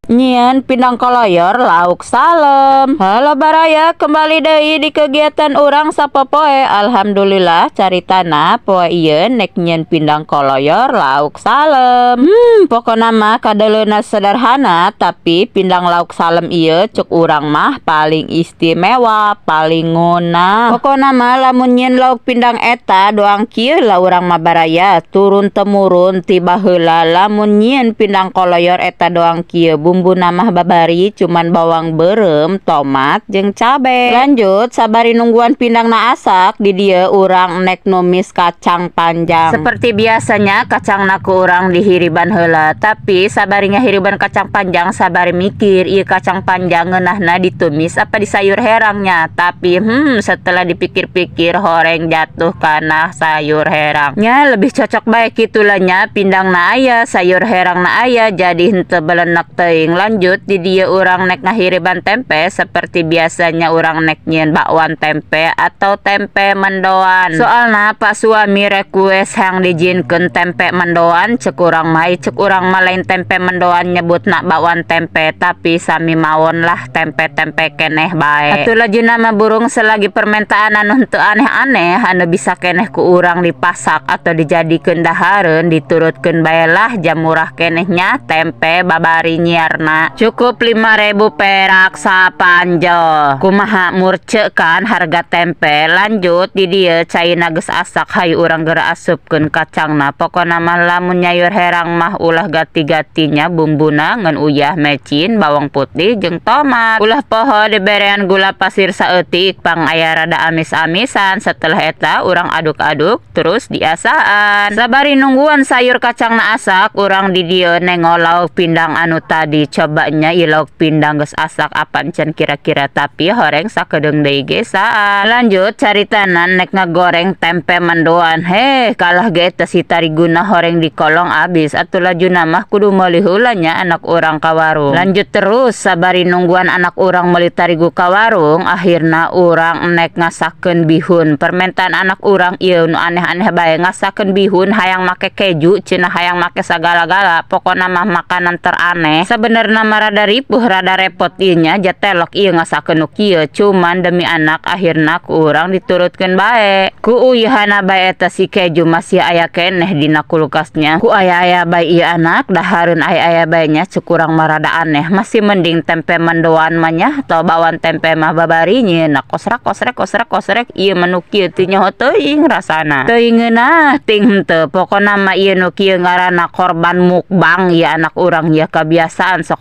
Nyian pindang koloyor lauk salem. Halo baraya, kembali deui di kegiatan urang sapopoe. Alhamdulillah caritana poe ieu nek nyian pindang koloyor lauk salem. Pokona mah kadeleuna sederhana, tapi pindang lauk salem ieu cuk urang mah paling istimewa, paling ngeunah. Pokona mah lamun nyian lauk pindang eta doang kieu lah urang mah baraya, turun temurun ti baheula lamun nyian pindang koloyor eta doang kieu. Bumbu namah babari cuman bawang berem, tomat, jeung cabe. Lanjut sabari nungguan pindang na asak, di dieu urang nek numis kacang panjang. Seperti biasanya kacang naku urang dihiriban heula, tapi sabari ngahiriban kacang panjang sabari mikir ieu kacang panjang ngeunahna ditumis apa di sayur herangnya. Tapi setelah dipikir-pikir horeng jatuh kana sayur herangnya lebih cocok baik kitulanya pindang na aya sayur herang na aya, jadi henteu belenek teuing. Lanjut di dia urang nek ngahiriban tempe seperti biasanya urang nek nyieun bakwan tempe atau tempe mendoan. Soalna pak suami request yang dijinkeun tempe mendoan, cek urang mah lain tempe mendoan nyebut nak bakwan tempe, tapi sami mawon lah tempe-tempe keneh bae. Atuh lajuna mah burung selagi permintaan anu henteu aneh-aneh anu bisa keneh ku urang dipasak atau dijadikeun dahareun diturutkeun bae lah jam murah kenehnya tempe babari nyiarna. Cukup 5.000 perak sapanjo. Kumaha murce kan harga tempe. Lanjut di dieu caina geus asak hayu urang geura asupkeun kacangna. Pokona mah lamun nyayur herang mah ulah gati-gatinya bumbuna ngan uyah mecin, bawang putih jeung tomat. Ulah poho diberean gula pasir saeutik pang aya rada amis-amisan. Setelah eta urang aduk-aduk terus diasaan. Sabari nungguan sayur kacangna asak, urang di dieu nengol lauk pindang anu tadi. Cobanya lauk pindang geus asak apaan can kira-kira, tapi horeng sakedeung deui ge saan. Lanjut caritana nek ngagoreng tempe mendoan. Kalah ge teu si tariguna horeng di kolong abis. Atuh lajuna mah kudu meuli heula nya anak urang ka warung. Lanjut terus sabari nungguan anak urang meuli tarigu ka warung, akhirna urang nek ngasakeun bihun. Permintaan anak urang ieu nu aneh-aneh bae, ngasakeun bihun hayang make keju, cenah hayang make sagala-gala. Pokona mah makanan teraneh. Sebenarnya mah rada ripuh rada repot ieu nya jatelok ieu ngasakeun nu kieu, cuman demi anak akhirna ku urang diturutkeun bae. Ku uyuhana bae eta si keju masih aya keneh dina kulkasnya. Ku aya-aya bae ieu anak dahareun aya-aya bae nya cuk urang mah rada aneh. Masih mending tempe mendoan mah nya atau bakwan tempe mah babari nyieunna kosrek ieu menu kieu teu nyaho teuing rasana. Teuing ngeunah ting henteu. Pokona mah ieu nu kieu ngaranna korban mukbang ieu anak urang ya kebiasaan sok